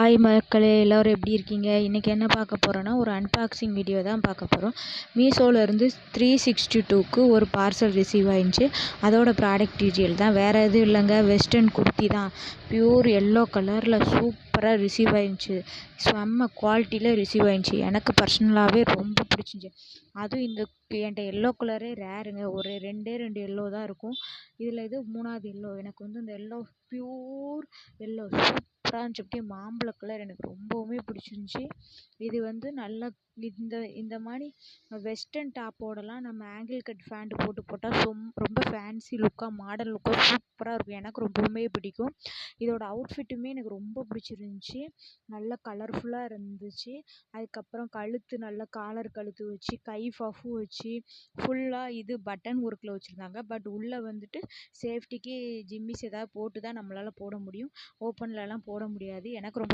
Hi மக்களே, எல்லோரும் எப்படி இருக்கீங்க? இன்றைக்கி என்ன பார்க்க போகிறோன்னா, ஒரு அன்பாக்சிங் வீடியோ தான் பார்க்க போகிறோம். மீஷோவிலேருந்து 362க்கு ஒரு பார்சல் ரிசீவ் ஆயிடுச்சு. அதோட ப்ராடக்ட் டீட்டெயில் தான், வேறு எதுவும் இல்லைங்க. வெஸ்டர்ன் குர்த்தி தான், பியூர் எல்லோ கலரில் சூப்பராக ரிசீவ் ஆயிடுச்சு. செம்ம குவாலிட்டியில் ரிசீவ் ஆயிடுச்சு. எனக்கு பர்சனலாகவே ரொம்ப பிடிச்சிருந்துச்சி. அதுவும் என்கிட்ட எல்லோ கலரே ரேருங்க. ஒரு ரெண்டு எல்லோ தான் இருக்கும். இதில் இது 3வது எல்லோ. எனக்கு இந்த எல்லோ பியூர் எல்லோ சூப்பராக இருந்துச்சு. அப்படியே மாம்பழ கலர் எனக்கு ரொம்பவுமே பிடிச்சிருந்துச்சி. இது நல்லா இந்த மாதிரி வெஸ்டர்ன் டாப்போடலாம் நம்ம ஆங்கிள் கட் பேண்ட் போட்டால் ரொம்ப ஃபேன்சி லுக்காக மாடர்ன் லுக்காக சூப்பராக இருக்கும். எனக்கு ரொம்பவுமே பிடிக்கும். இதோட அவுட்ஃபிட்டுமே எனக்கு ரொம்ப பிடிச்சிருந்துச்சி. நல்லா கலர்ஃபுல்லாக இருந்துச்சு. அதுக்கப்புறம் கழுத்து நல்லா காலர் கழுத்து வச்சு, கை பஃபும் வச்சு, ஃபுல்லாக பட்டன் ஒர்க்கில் வச்சுருந்தாங்க. பட் உள்ளே சேஃப்டிக்கு ஜிம்மிஸ் ஏதாவது போட்டு தான் நம்மளால் போட முடியும். ஓப்பன்லலாம் போட முடியாது. எனக்கு ரொம்ப